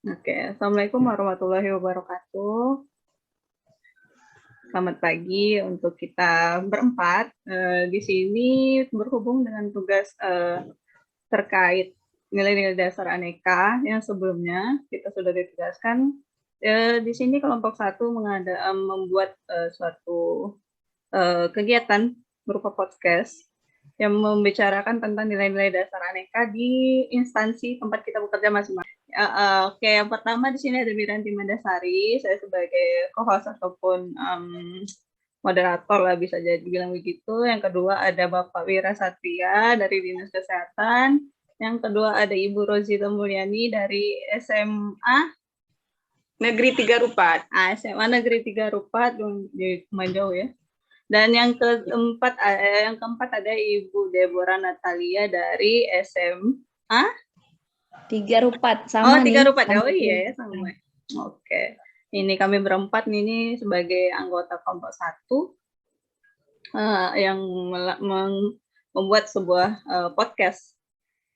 Oke, Assalamualaikum warahmatullahi wabarakatuh. Selamat pagi untuk kita berempat. Di sini berhubung dengan tugas terkait nilai-nilai dasar aneka yang sebelumnya kita sudah ditugaskan. Di sini kelompok 1 membuat suatu kegiatan berupa podcast yang membicarakan tentang nilai-nilai dasar aneka di instansi tempat kita bekerja masing-masing. Oke, yang pertama di sini ada Miranti Mandasari, saya sebagai co-host ataupun moderator lah bisa jadi bilang begitu. Yang kedua ada Bapak Wira Satria dari Dinas Kesehatan. Yang kedua ada Ibu Rozita Mulyani dari SMA Negeri 3 Rupat. SMA Negeri 3 Rupat di Kemajau ya. Dan yang keempat ada Ibu Deborah Natalia dari SMA 3 Rupat sama nih. 3 Rupat. Oh iya ya sama. Oke. Ini kami berempat ini sebagai anggota kelompok 1 yang membuat sebuah podcast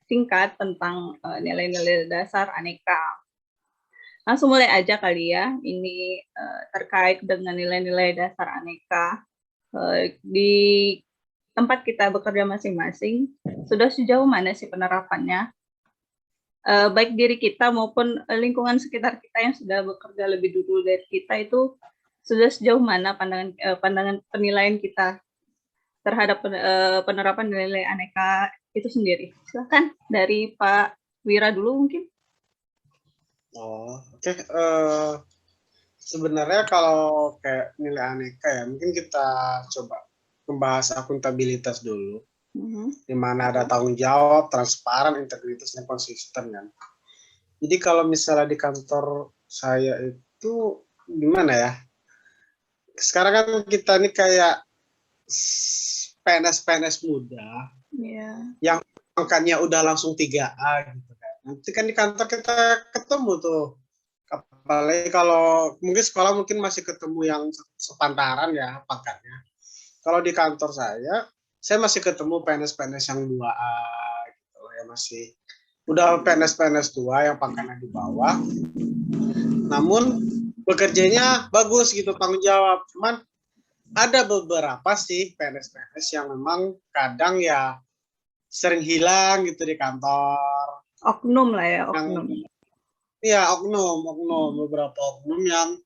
singkat tentang nilai-nilai dasar aneka. Langsung mulai aja kali ya. Ini terkait dengan nilai-nilai dasar aneka. Di tempat kita bekerja masing-masing, sudah sejauh mana sih penerapannya? Baik diri kita maupun lingkungan sekitar kita yang sudah bekerja lebih dulu dari kita itu sudah sejauh mana pandangan penilaian kita terhadap penerapan nilai aneka itu sendiri. Silakan dari Pak Wira dulu mungkin. Oke. Sebenarnya kalau kayak nilai aneka ya, mungkin kita coba membahas akuntabilitas dulu. Di mana ada tanggung jawab, transparan, integritas, dan konsisten kan. Jadi kalau misalnya di kantor saya itu gimana ya? Sekarang kan kita nih kayak PNS muda, yang angkanya udah langsung 3A gitu kan. Nanti kan di kantor kita ketemu tuh. Apalagi kalau mungkin sekolah mungkin masih ketemu yang sepantaran ya pangkatnya. Kalau di kantor saya masih ketemu PNS yang 2A gitu ya, masih udah PNS tua yang pangkatnya di bawah. Namun bekerjanya bagus gitu, tanggung jawab. Cuman ada beberapa sih PNS yang memang kadang ya sering hilang gitu di kantor. Oknum lah ya, oknum. Iya, oknum, beberapa oknum yang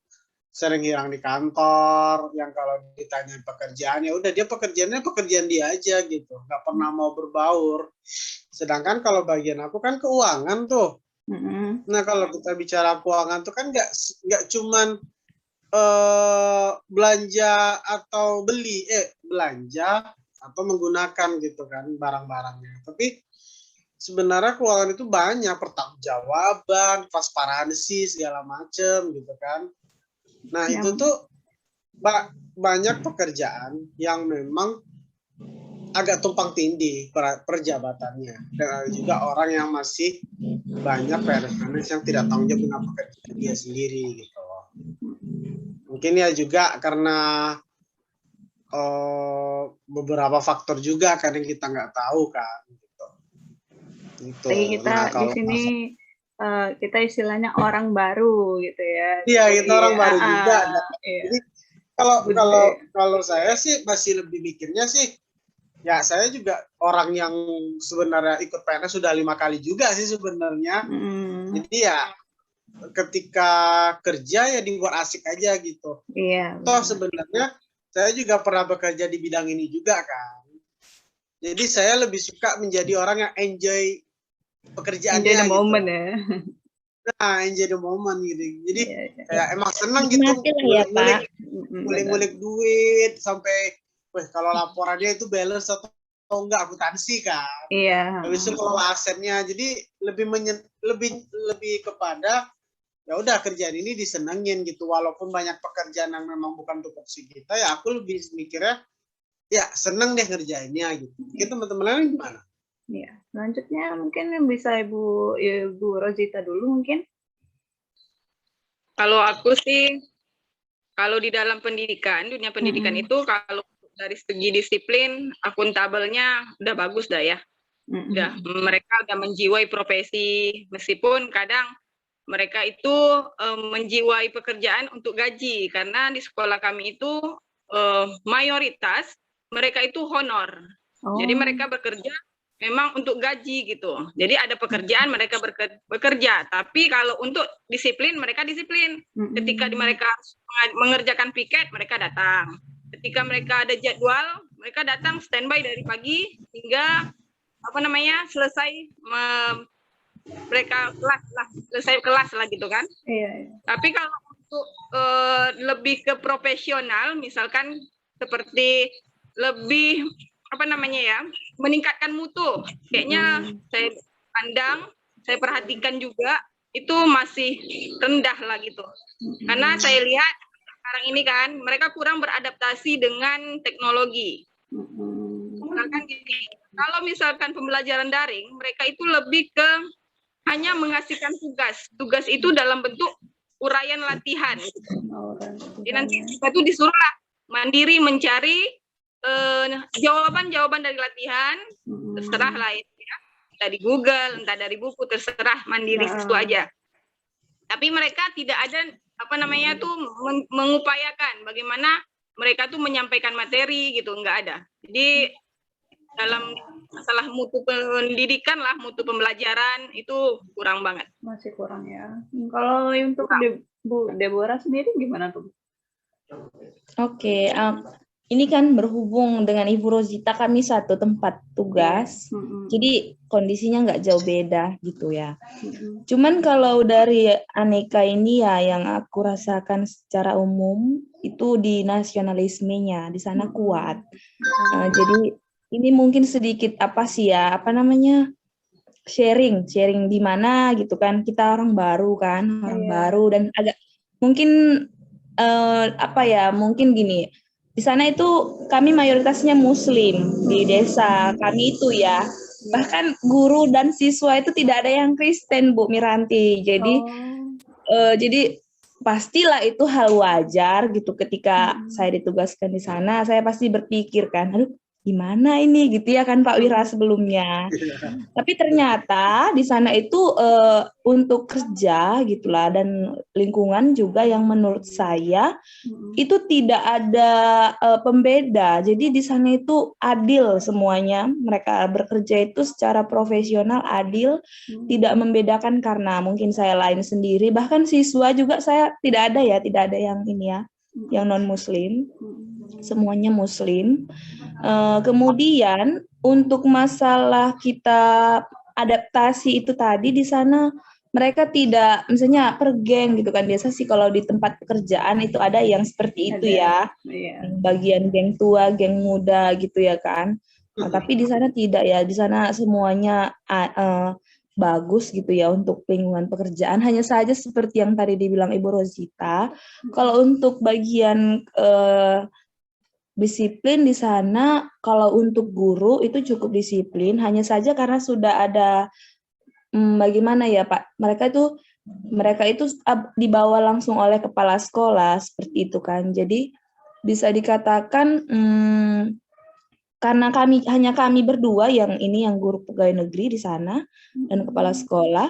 sering hilang di kantor, yang kalau ditanya pekerjaannya, udah dia pekerjaan dia aja gitu, nggak pernah mau berbaur. Sedangkan kalau bagian aku kan keuangan tuh. Nah kalau kita bicara keuangan tuh kan nggak cuman belanja atau belanja atau menggunakan gitu kan barang-barangnya, tapi sebenarnya keuangan itu banyak, pertanggungjawaban, transparansi segala macem gitu kan. Nah itu tuh banyak pekerjaan yang memang agak tumpang tindih perjabatannya, dan ada juga orang yang masih banyak PNS yang tidak tanggung jawab dengan pekerjaan dia sendiri gitu. Mungkin ya juga karena beberapa faktor juga kadang kita nggak tahu kan. Gitu. Lagi kita di sini kita istilahnya orang baru gitu ya. Iya, kita orang baru juga. Jadi kalau saya sih masih lebih mikirnya sih, ya saya juga orang yang sebenarnya ikut PNS sudah 5 kali juga sih sebenarnya. Jadi ya ketika kerja ya dibuat asik aja gitu. Iya. Toh sebenarnya saya juga pernah bekerja di bidang ini juga kan. Jadi saya lebih suka menjadi orang yang enjoy pekerjaannya enjoy the gitu. moment ya. Nah, enjoy the moment gitu. Jadi kayak emang senang gitu ngulik-ngulik duit sampai kalau laporannya itu balance atau enggak, akuntansi kan. Iya. Habis itu kalau asetnya, jadi lebih kepada ya udah kerjaan ini disenengin gitu, walaupun banyak pekerjaan yang memang bukan tupoksi kita, ya aku lebih mikirnya ya seneng deh ngerjainnya gitu. Kita teman-teman lain gimana? Iya, selanjutnya mungkin yang bisa Ibu Rozita dulu mungkin. Kalau aku sih, kalau di dalam pendidikan, dunia pendidikan itu kalau dari segi disiplin, akuntabelnya udah bagus dah ya. Mereka udah menjiwai profesi, meskipun kadang mereka itu menjiwai pekerjaan untuk gaji, karena di sekolah kami itu mayoritas mereka itu honor. Jadi mereka bekerja memang untuk gaji gitu. Jadi ada pekerjaan mereka bekerja, tapi kalau untuk disiplin mereka disiplin. Ketika mereka mengerjakan piket mereka datang. Ketika mereka ada jadwal mereka datang standby dari pagi hingga selesai mereka selesai kelas lah gitu kan. Iya. Tapi kalau untuk lebih ke profesional, misalkan seperti lebih meningkatkan mutu, kayaknya saya pandang, saya perhatikan juga itu masih rendah lah gitu. Karena saya lihat sekarang ini kan mereka kurang beradaptasi dengan teknologi. Misalkan gini, kalau misalkan pembelajaran daring, mereka itu lebih ke hanya mengasihkan tugas. Tugas itu dalam bentuk uraian latihan. Jadi nanti kita itu disuruhlah mandiri mencari jawaban-jawaban dari latihan, terserah lah ya. Entah di Google, entah dari buku, terserah mandiri itu aja. Tapi mereka tidak ada mengupayakan bagaimana mereka tuh menyampaikan materi gitu, enggak ada. Jadi dalam masalah mutu pendidikan lah, mutu pembelajaran itu kurang banget. Masih kurang ya. Kalau untuk Bu Deborah sendiri gimana tuh? Oke, ini kan berhubung dengan Ibu Rosita, kami satu tempat tugas, jadi kondisinya nggak jauh beda gitu ya. Cuman kalau dari aneka ini ya yang aku rasakan secara umum itu di nasionalismenya, di sana kuat. Jadi ini mungkin sedikit sharing di mana gitu kan, kita orang baru kan, baru dan agak mungkin mungkin gini. Di sana itu kami mayoritasnya Muslim di desa kami itu ya. Bahkan guru dan siswa itu tidak ada yang Kristen, Bu Miranti. Jadi pastilah itu hal wajar gitu ketika saya ditugaskan di sana. Saya pasti berpikir kan, aduh gimana ini gitu ya kan Pak Wira sebelumnya. Tapi ternyata di sana itu untuk kerja gitulah dan lingkungan juga yang menurut saya itu tidak ada pembeda. Jadi di sana itu adil semuanya. Mereka bekerja itu secara profesional, adil, tidak membedakan karena mungkin saya lain sendiri. Bahkan siswa juga saya tidak ada yang ini ya, yang non Muslim. Semuanya Muslim. Kemudian untuk masalah kita adaptasi itu tadi di sana mereka tidak misalnya per geng gitu kan, biasa sih kalau di tempat pekerjaan itu ada yang seperti itu ya, bagian geng tua, geng muda gitu ya kan. Tapi di sana tidak ya, di sana semuanya bagus gitu ya untuk lingkungan pekerjaan. Hanya saja seperti yang tadi dibilang Ibu Rosita, kalau untuk bagian disiplin di sana, kalau untuk guru itu cukup disiplin, hanya saja karena sudah ada bagaimana ya Pak, mereka itu dibawa langsung oleh kepala sekolah seperti itu kan. Jadi bisa dikatakan karena hanya kami berdua yang guru pegawai negeri di sana dan kepala sekolah.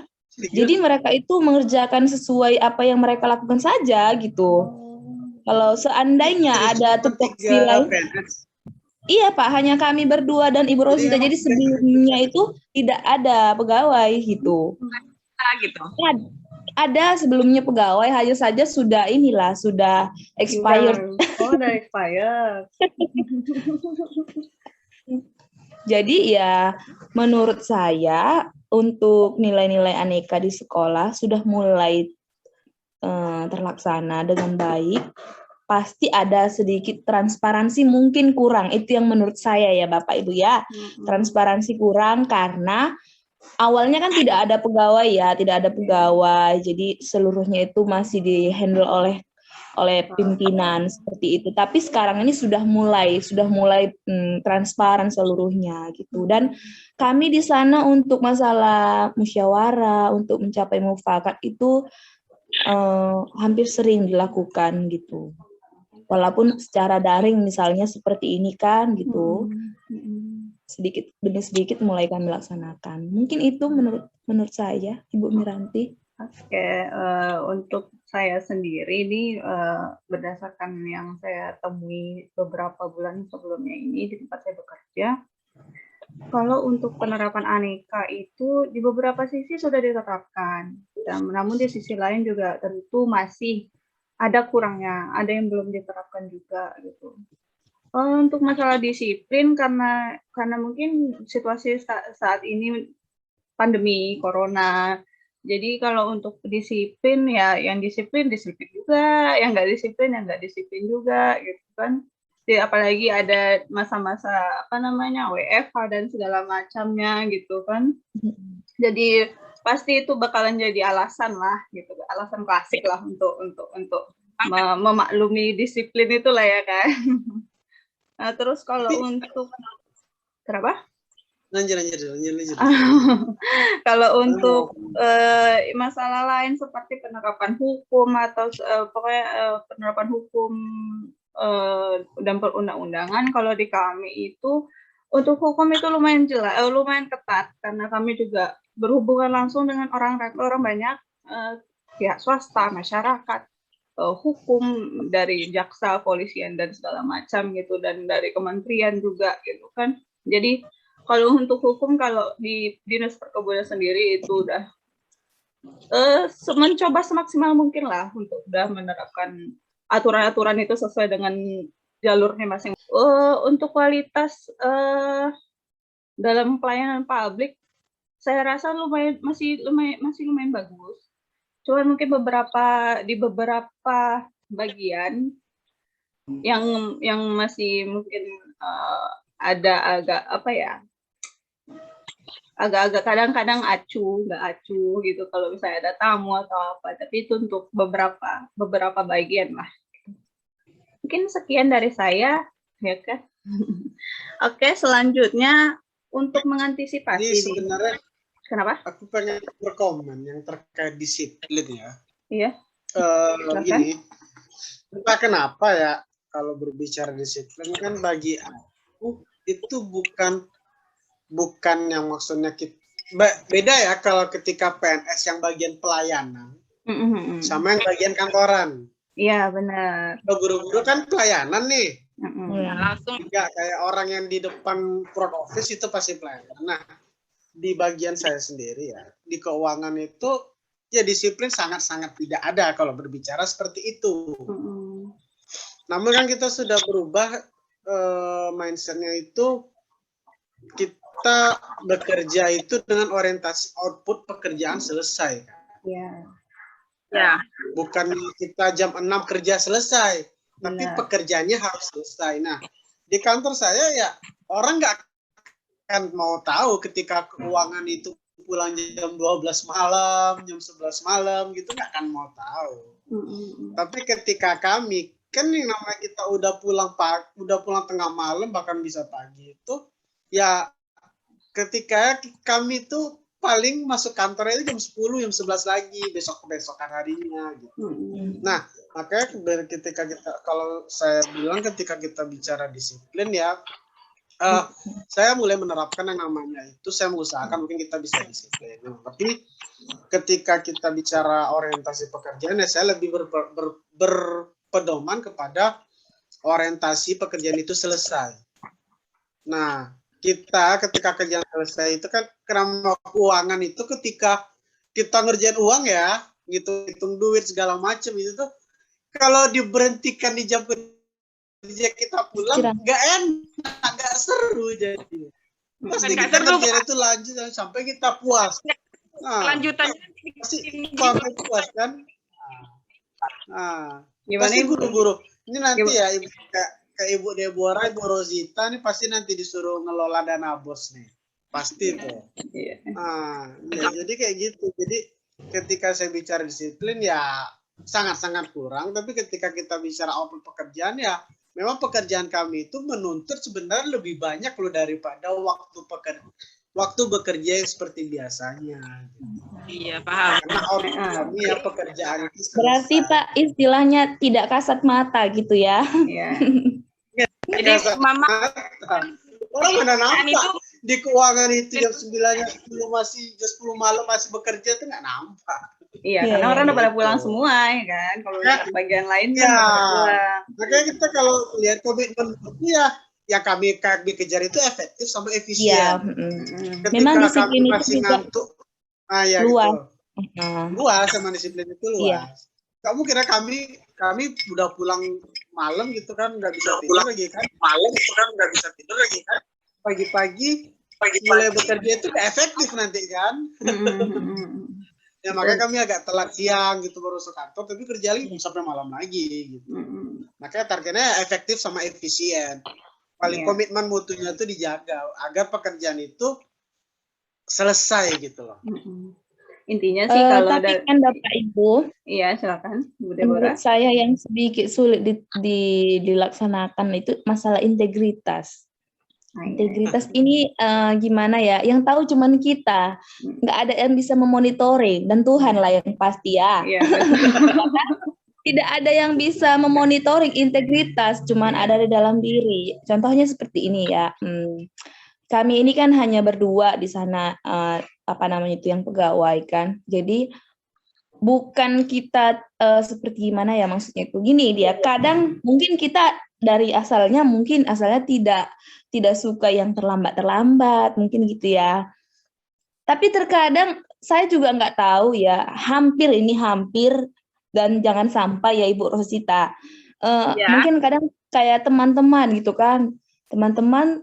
Jadi mereka itu mengerjakan sesuai apa yang mereka lakukan saja gitu. Kalau seandainya ada tupoksi lain, iya Pak, hanya kami berdua dan Ibu Rosita. Jadi sebelumnya itu tidak ada pegawai gitu. Ada sebelumnya pegawai, hanya saja sudah expired. Udah expired. Jadi ya menurut saya untuk nilai-nilai aneka di sekolah sudah mulai terlaksana dengan baik. Pasti ada sedikit transparansi mungkin kurang, itu yang menurut saya ya Bapak Ibu ya. Transparansi kurang karena awalnya kan tidak ada pegawai ya, jadi seluruhnya itu masih di-handle oleh pimpinan seperti itu. Tapi sekarang ini sudah mulai transparan seluruhnya gitu. Dan kami di sana untuk masalah musyawarah, untuk mencapai mufakat itu hampir sering dilakukan gitu. Walaupun secara daring misalnya seperti ini kan gitu. Sedikit demi sedikit mulai kami laksanakan. Mungkin itu menurut saya, Ibu Miranti. Oke, untuk saya sendiri ini berdasarkan yang saya temui beberapa bulan sebelumnya ini di tempat saya bekerja, kalau untuk penerapan aneka itu di beberapa sisi sudah ditetapkan, namun di sisi lain juga tentu masih ada kurangnya, ada yang belum diterapkan juga gitu. Untuk masalah disiplin karena mungkin situasi saat ini pandemi corona. Jadi kalau untuk disiplin ya yang disiplin juga, yang nggak disiplin juga gitu kan. Jadi apalagi ada masa-masa WFH dan segala macamnya gitu kan. Jadi pasti itu bakalan jadi alasan lah gitu, alasan klasik lah untuk memaklumi disiplin itulah ya kan. Nah, terus kalau untuk kenapa? Lanjut. Kalau untuk masalah lain seperti penerapan hukum atau penerapan hukum dan perundang-undangan, kalau di kami itu untuk hukum itu lumayan jelas, lumayan ketat karena kami juga berhubungan langsung dengan orang banyak, pihak swasta, masyarakat, hukum dari jaksa, polisian dan segala macam gitu, dan dari kementerian juga gitu kan. Jadi kalau untuk hukum, kalau di Dinas Perkebunan sendiri itu udah mencoba semaksimal mungkin lah untuk udah menerapkan aturan-aturan itu sesuai dengan jalurnya masing-masing. Untuk kualitas dalam pelayanan publik, saya rasa masih lumayan bagus. Cuman mungkin di beberapa bagian yang masih mungkin ada agak agak-agak kadang-kadang nggak acuh gitu kalau misalnya ada tamu atau apa, tapi itu untuk beberapa bagian lah. Mungkin sekian dari saya, ya kan? Oke, selanjutnya untuk mengantisipasi. Ini sebenarnya kenapa? Aku pengen berkomen yang terkait disiplin ya. Iya. Gini, entah kenapa ya kalau berbicara disiplin kan bagi aku itu bukan yang maksudnya beda ya kalau ketika PNS yang bagian pelayanan sama yang bagian kantoran. Iya benar. Kalau guru-guru kan pelayanan nih. Langsung. Enggak kayak orang yang di depan front office itu pasti pelayanan. Nah, di bagian saya sendiri ya, di keuangan itu ya disiplin sangat-sangat tidak ada kalau berbicara seperti itu. Namun kan kita sudah berubah mindset-nya itu, kita bekerja itu dengan orientasi output pekerjaan selesai. Ya. Bukan kita jam 6 kerja selesai, tapi pekerjaannya harus selesai. Nah, di kantor saya ya orang nggak kan mau tahu ketika keuangan itu pulang jam 12 malam, jam 11 malam gitu nggak akan mau tahu. Tapi ketika kami kan yang namanya kita udah pulang tengah malam bahkan bisa pagi itu ya ketika kami itu paling masuk kantornya itu jam 10, jam 11 lagi besokan harinya gitu. Nah, makanya kalau saya bilang ketika kita bicara disiplin ya saya mulai menerapkan yang namanya itu, saya mengusahakan mungkin kita bisa disiplin. Tapi ketika kita bicara orientasi pekerjaan, ya saya lebih berpedoman kepada orientasi pekerjaan itu selesai. Nah, kita ketika kerjaan selesai itu kan kerama keuangan itu ketika kita ngerjain uang ya, gitu hitung duit segala macam itu tuh kalau diberhentikan di jam kerja kita pulang nggak enak, nggak seru jadi. Pasti kita kerja itu lanjut sampai kita puas. Nah, lanjutannya pasti sampai puas kan. Nah, pasti guru-guru ini nanti ya kayak Ibu Deborah, Ibu Rosita nih pasti nanti disuruh ngelola dana bos nih, pasti tuh. Nah, ya, jadi kayak gitu. Jadi ketika saya bicara disiplin ya sangat-sangat kurang. Tapi ketika kita bicara output pekerjaan ya memang pekerjaan kami itu menuntut sebenarnya lebih banyak loh daripada waktu bekerja yang seperti biasanya. Iya, paham. Karena output kami ya pekerjaan itu berarti Pak istilahnya tidak kasat mata gitu ya. Iya. Jadi Mama orang mana nampak di keuangan itu jam 9 10 masih jam 10 malam masih bekerja itu nggak nampak. Iya, Iya, karena iya, orang udah pada gitu. pulang semua ya kan. Kalau Ya. bagian lain kan Ya, udah pada pulang. makanya kita kalau lihat komitmen itu ya yang kami kejar itu efektif sama Iya, efisien. Ketika memang kami disiplin itu masih juga ngantuk, ya luas. gitu. Luas sama disiplin itu luas. Iya. Kamu kira kami udah pulang malam gitu kan, nggak bisa tidur lagi kan? Malam gitu kan nggak bisa tidur lagi kan? Pagi-pagi mulai bekerja itu nggak efektif nanti kan? Ya makanya kami agak telat siang gitu baru ke kantor, tapi kerja lagi sampai malam lagi gitu. Makanya targetnya efektif sama efisien. Paling komitmen mutunya itu dijaga agar pekerjaan itu selesai gitu loh. Intinya sih kalau tapi kan Bapak Ibu, iya silakan Bu Deborah. menurut saya yang sedikit sulit dilaksanakan itu masalah integritas. Integritas ini gimana ya? Yang tahu cuman kita, nggak ada yang bisa memonitoring dan Tuhan lah yang pasti ya. Iya, Tidak ada yang bisa memonitoring integritas, cuman ada di dalam diri. Contohnya seperti ini ya. Kami ini kan hanya berdua di sana, yang pegawai kan. Jadi bukan kita seperti gimana ya maksudnya itu. Gini dia, kadang mungkin kita dari asalnya tidak suka yang terlambat, mungkin gitu ya. Tapi terkadang saya juga nggak tahu ya, hampir dan jangan sampai ya Ibu Rosita. Mungkin kadang kayak teman-teman gitu kan, teman-teman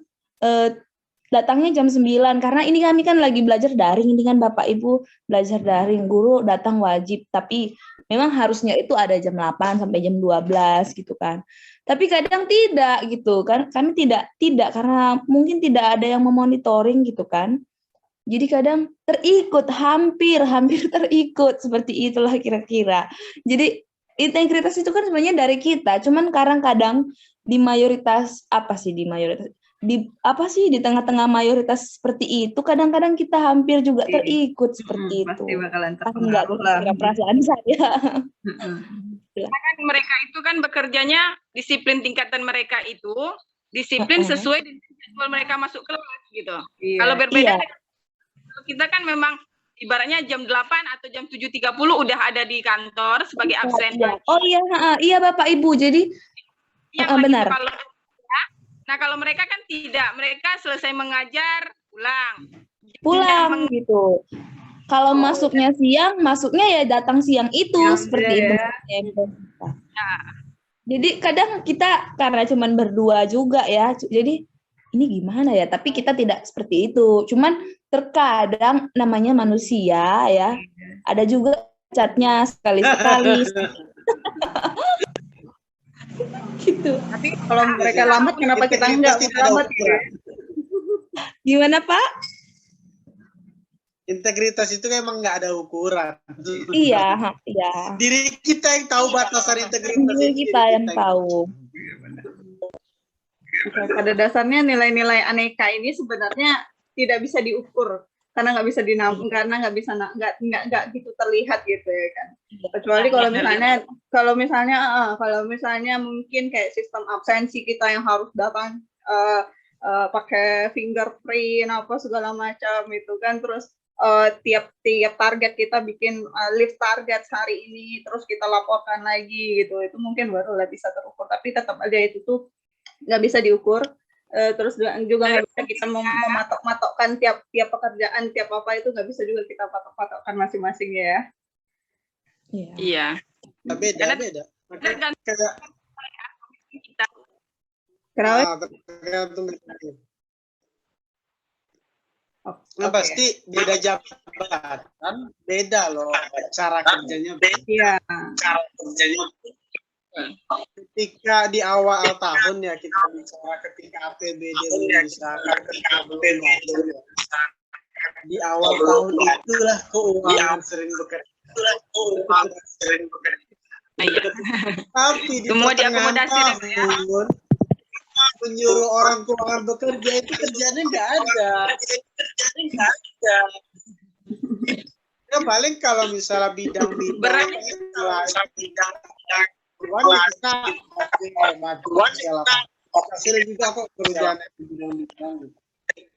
datangnya jam 9 karena ini kami kan lagi belajar daring, ini kan Bapak Ibu belajar daring, guru datang wajib, tapi memang harusnya itu ada jam 8 sampai jam 12 gitu kan. Tapi kadang tidak gitu kan, kami tidak karena mungkin tidak ada yang memonitoring gitu kan. Jadi kadang hampir terikut seperti itulah kira-kira. Jadi integritas itu kan sebenarnya dari kita, cuman kadang-kadang di tengah-tengah mayoritas seperti itu kadang-kadang kita hampir juga terikut seperti itu. Pasti bakalan terpengaruh lah perasaan saya. Kan mereka itu kan bekerjanya disiplin tingkatan mereka itu disiplin sesuai dengan jadwal mereka masuk kelas gitu. Kalau berbeda kita kan memang ibaratnya jam 8 atau jam 7.30 udah ada di kantor sebagai absen. Oh iya Bapak Ibu. Jadi benar. Kalau mereka kan tidak, mereka selesai mengajar pulang gitu. Kalau masuknya siang, masuknya ya datang siang itu seperti itu. Jadi kadang kita karena cuman berdua juga ya, jadi ini gimana ya? Tapi kita tidak seperti itu. Cuman terkadang namanya manusia ya, ada juga catnya sekali-sekali. Gitu. Tapi kalau mereka lambat, kenapa kita enggak lambat? Gimana Pak? Integritas itu emang nggak ada ukuran. Iya. Diri kita yang tahu batasan integritas. Diri kita yang tahu. Pada dasarnya nilai-nilai aneka ini sebenarnya tidak bisa diukur karena nggak bisa karena nggak gitu terlihat gitu ya kan. Kecuali kalau misalnya mungkin kayak sistem absensi kita yang harus datang pakai fingerprint apa segala macam itu kan, terus tiap target kita bikin lift target hari ini terus kita laporkan lagi gitu, itu mungkin barulah bisa terukur, tapi tetap aja itu tuh nggak bisa diukur. Terus juga nggak bisa kita mematok-matokkan tiap pekerjaan, tiap apa itu nggak bisa juga kita patok-patokkan masing-masing ya. Iya. Beda. Kenapa? Nah, pasti beda jabatan, beda loh cara kerjanya. Iya. Cara kerjanya. Ketika di awal tahun ya kita bicara ketika APBD dibicarakan, di awal tahun itulah keuangan sering bekerja. Tapi di pertengahan tahun menyuruh orang keuangan bekerja itu kerjanya nggak ada. Ya paling kalau misalnya bidang-bidang kita hasil juga kok kerjaan bidang-bidang.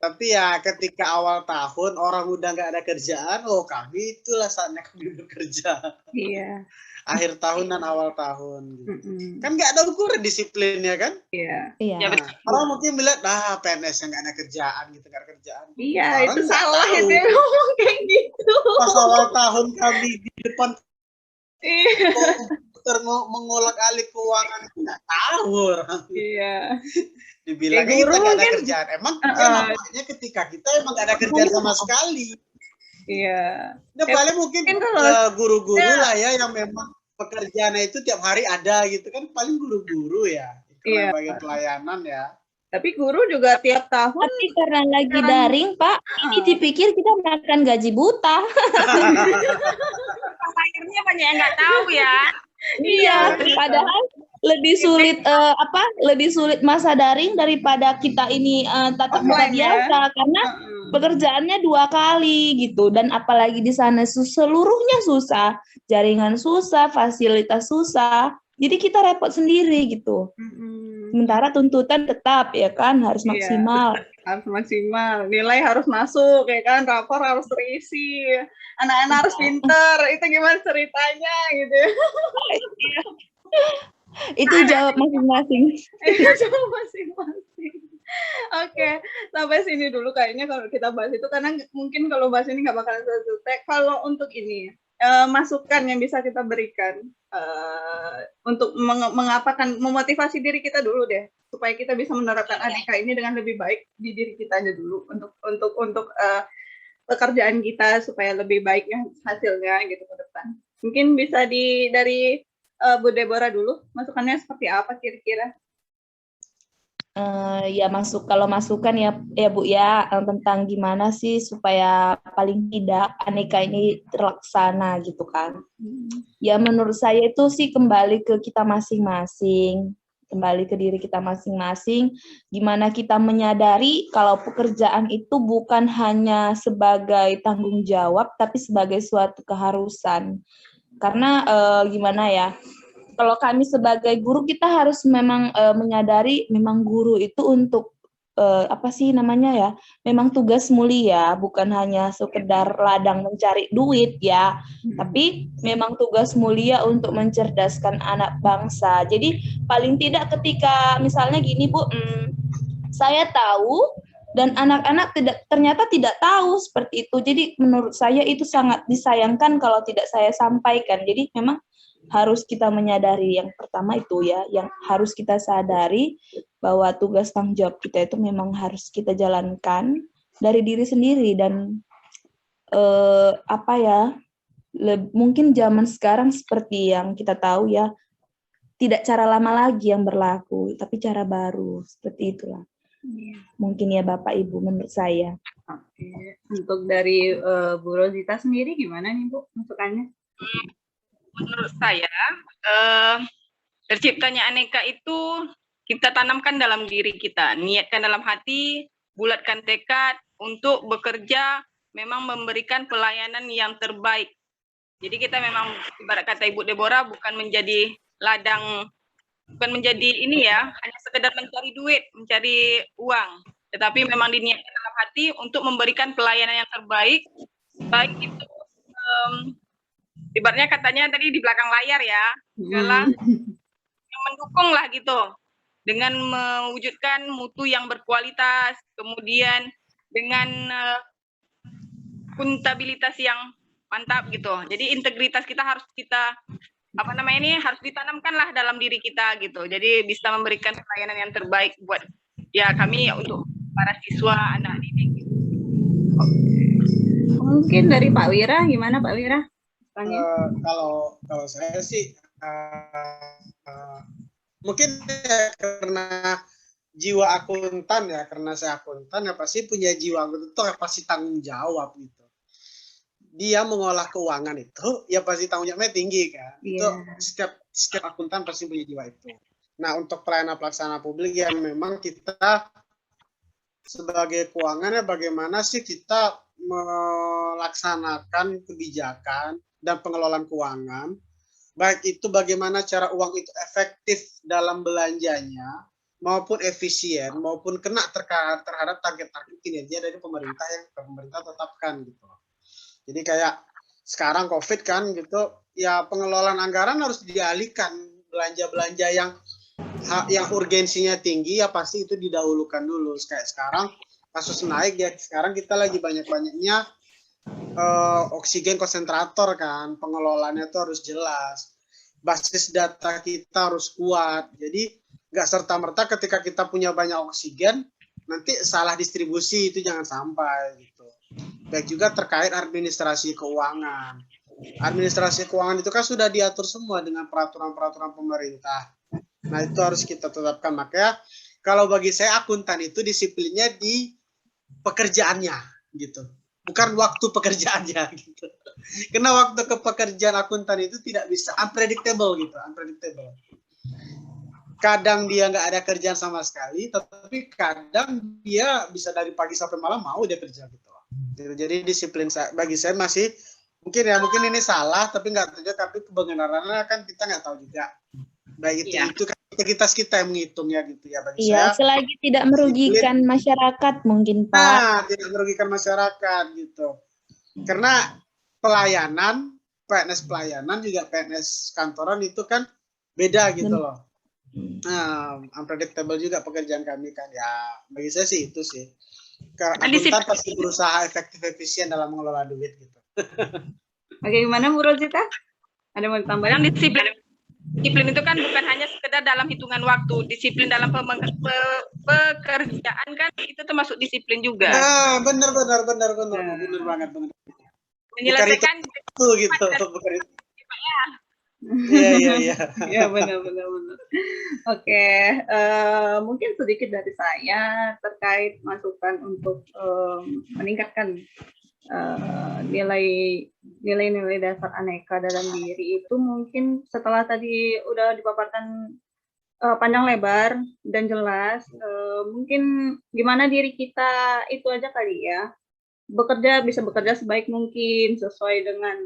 Tapi ya ketika awal tahun orang udah nggak ada kerjaan, oh kami itulah saatnya kami bekerja. Iya. Akhir tahun dan awal tahun. Gitu. Kan nggak ada ukuran disiplinnya kan? Iya. Nah, orang mungkin bilang, PNS yang nggak ada kerjaan gitu, nggak ada kerjaan. Iya, orang itu salah itu ngomong kayak gitu. Pas awal tahun kami di depan mengolak alik keuangan, nggak tahu orang. Iya. Dibilang kita nggak ada kerjaan. Emang nampaknya ketika kita emang nggak ada kerjaan sama sekali. Iya. Nah, paling mungkin guru-guru lah ya yang memang pekerjaannya itu tiap hari ada gitu kan, paling guru-guru ya. Itu bagian pelayanan ya. Tapi guru juga tiap tahun. Tapi karena lagi daring, Pak, ini dipikir kita makan gaji buta. Akhirnya banyak yang nggak tahu ya. Iya, padahal lebih sulit lebih sulit masa daring daripada kita ini tatap muka biasa karena pekerjaannya 2 kali gitu, dan apalagi di sana seluruhnya susah, jaringan susah, fasilitas susah, jadi kita repot sendiri gitu. Sementara tuntutan tetap ya kan harus maksimal. Harus maksimal, nilai harus masuk ya kan, rapor harus terisi, anak-anak harus pinter. Itu gimana ceritanya gitu? Itu jawab masing-masing. Jawab masing-masing. Oke, sampai sini dulu kayaknya kalau kita bahas itu, karena mungkin kalau bahas ini nggak bakalan selesai. Kalau untuk ini masukan yang bisa kita berikan untuk mengapakan, memotivasi diri kita dulu deh, supaya kita bisa menerapkan Aneka ini dengan lebih baik di diri kita aja dulu untuk pekerjaan kita supaya lebih baik hasilnya gitu ke depan. Mungkin bisa dari Bu Deborah dulu, masukannya seperti apa kira-kira? Ya kalau masukan ya Bu ya, tentang gimana sih supaya paling tidak Aneka ini terlaksana gitu kan. Ya menurut saya itu sih kembali ke kita masing-masing, kembali ke diri kita masing-masing, gimana kita menyadari kalau pekerjaan itu bukan hanya sebagai tanggung jawab tapi sebagai suatu keharusan. Karena gimana ya, kalau kami sebagai guru kita harus memang menyadari memang guru itu untuk memang tugas mulia, bukan hanya sekedar ladang mencari duit ya, tapi memang tugas mulia untuk mencerdaskan anak bangsa. Jadi paling tidak ketika misalnya gini Bu, saya tahu dan anak-anak ternyata tidak tahu seperti itu. Jadi menurut saya itu sangat disayangkan kalau tidak saya sampaikan. Jadi memang harus kita menyadari, yang pertama itu ya, yang harus kita sadari bahwa tugas tanggung jawab kita itu memang harus kita jalankan dari diri sendiri. Dan mungkin zaman sekarang seperti yang kita tahu ya, tidak cara lama lagi yang berlaku, tapi cara baru, seperti itulah. Mungkin ya Bapak Ibu menurut saya. Oke. Untuk dari Bu Rosita sendiri gimana nih Bu masukannya? Menurut saya, terciptanya Aneka itu kita tanamkan dalam diri kita, niatkan dalam hati, bulatkan tekad untuk bekerja, memang memberikan pelayanan yang terbaik. Jadi kita memang ibarat kata Ibu Deborah bukan menjadi ladang, bukan menjadi ini ya, hanya sekedar mencari duit, mencari uang, tetapi memang diniatkan dalam hati untuk memberikan pelayanan yang terbaik, baik itu ibaratnya katanya tadi di belakang layar ya, segala yang mendukung lah gitu, dengan mewujudkan mutu yang berkualitas, kemudian dengan akuntabilitas yang mantap gitu. Jadi integritas kita harus kita harus ditanamkan lah dalam diri kita gitu. Jadi bisa memberikan pelayanan yang terbaik buat ya kami untuk para siswa anak didik. Gitu. Mungkin dari Pak Wira, gimana Pak Wira? Kalau saya sih mungkin ya, karena jiwa akuntan ya, karena saya akuntan ya pasti punya jiwa akuntan itu pasti tanggung jawab gitu. Dia mengolah keuangan itu ya pasti tanggung jawabnya tinggi kan. Itu setiap akuntan pasti punya jiwa itu. Nah untuk pelayanan pelaksana publik ya memang kita sebagai keuangan ya bagaimana sih kita melaksanakan kebijakan dan pengelolaan keuangan, baik itu bagaimana cara uang itu efektif dalam belanjanya, maupun efisien maupun kena terhadap target-target kinerja dari pemerintah yang pemerintah tetapkan gitu. Jadi kayak sekarang COVID kan gitu, ya pengelolaan anggaran harus dialihkan, belanja-belanja yang urgensinya tinggi ya pasti itu didahulukan dulu. Kayak sekarang kasus naik ya, sekarang kita lagi banyak-banyaknya oksigen konsentrator kan, pengelolaannya itu harus jelas, basis data kita harus kuat. Jadi nggak serta-merta ketika kita punya banyak oksigen nanti salah distribusi, itu jangan sampai gitu. Baik juga terkait administrasi keuangan. Administrasi keuangan itu kan sudah diatur semua dengan peraturan-peraturan pemerintah. Nah itu harus kita tetapkan. Makanya kalau bagi saya akuntan itu disiplinnya di pekerjaannya gitu, bukan waktu pekerjaannya gitu. Karena waktu ke pekerjaan akuntan itu tidak bisa, unpredictable gitu, unpredictable. Kadang dia nggak ada kerjaan sama sekali, tetapi kadang dia bisa dari pagi sampai malam mau dia kerja gitu. Jadi disiplin bagi saya masih mungkin ini salah, tapi nggak tahu, tapi kebenarannya kan kita nggak tahu juga. Baik itu kan kita yang menghitungnya gitu ya bagi saya. Selagi tidak merugikan masyarakat mungkin Pak. Nah, tidak merugikan masyarakat gitu. Karena pelayanan, PNS pelayanan juga PNS kantoran itu kan beda gitu loh. Nah, unpredictable juga pekerjaan kami kan ya. Bagi saya sih itu sih. Akuntan pasti berusaha efektif efisien dalam mengelola duit gitu. Oke, gimana Bu Rosita? Ada mau tambahan? Disiplin itu kan bukan hanya sekedar dalam hitungan waktu, disiplin dalam pekerjaan kan itu termasuk disiplin juga. Nah, benar banget. Menyelesaikan itu gitu. Bukan itu. Iya. Ya benar. Oke, mungkin sedikit dari saya terkait masukan untuk meningkatkan nilai-nilai dasar aneka dalam diri itu. Mungkin setelah tadi udah dipaparkan panjang lebar dan jelas, mungkin gimana diri kita itu aja kali ya, bisa bekerja sebaik mungkin sesuai dengan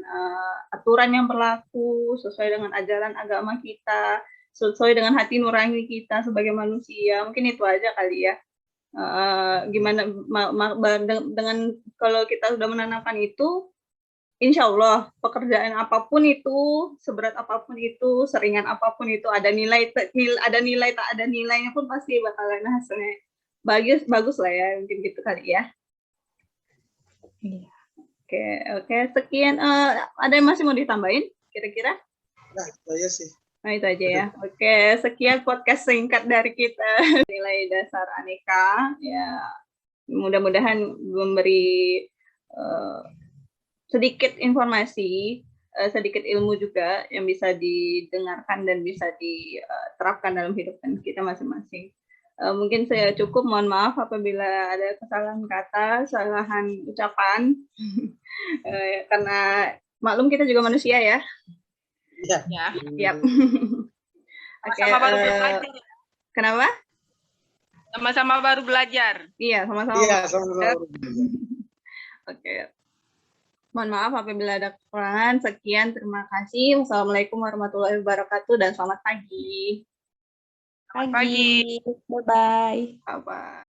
aturan yang berlaku, sesuai dengan ajaran agama kita, sesuai dengan hati nurani kita sebagai manusia. Mungkin itu aja kali ya. Gimana dengan kalau kita sudah menanamkan itu, insya Allah pekerjaan apapun itu, seberat apapun itu, seringan apapun itu, ada nilai tak ada nilainya pun pasti bakalan hasilnya bagus lah ya, mungkin gitu kali ya. Oke, sekian. Ada yang masih mau ditambahin kira-kira? Nah, itu aja sih. Nah, itu aja ya. Oke, sekian podcast singkat dari kita, nilai dasar aneka ya. Mudah-mudahan memberi sedikit informasi, sedikit ilmu juga yang bisa didengarkan dan bisa diterapkan dalam hidup kita masing-masing. Mungkin saya cukup, mohon maaf apabila ada kesalahan kata, kesalahan ucapan, karena maklum kita juga manusia ya. Iya. Sama-sama baru belajar. Kenapa? Sama-sama baru belajar. Iya, sama-sama. Oke. Mohon maaf apabila ada kekurangan. Sekian, terima kasih. Wassalamualaikum warahmatullahi wabarakatuh dan selamat pagi. Bye-bye. Bye-bye.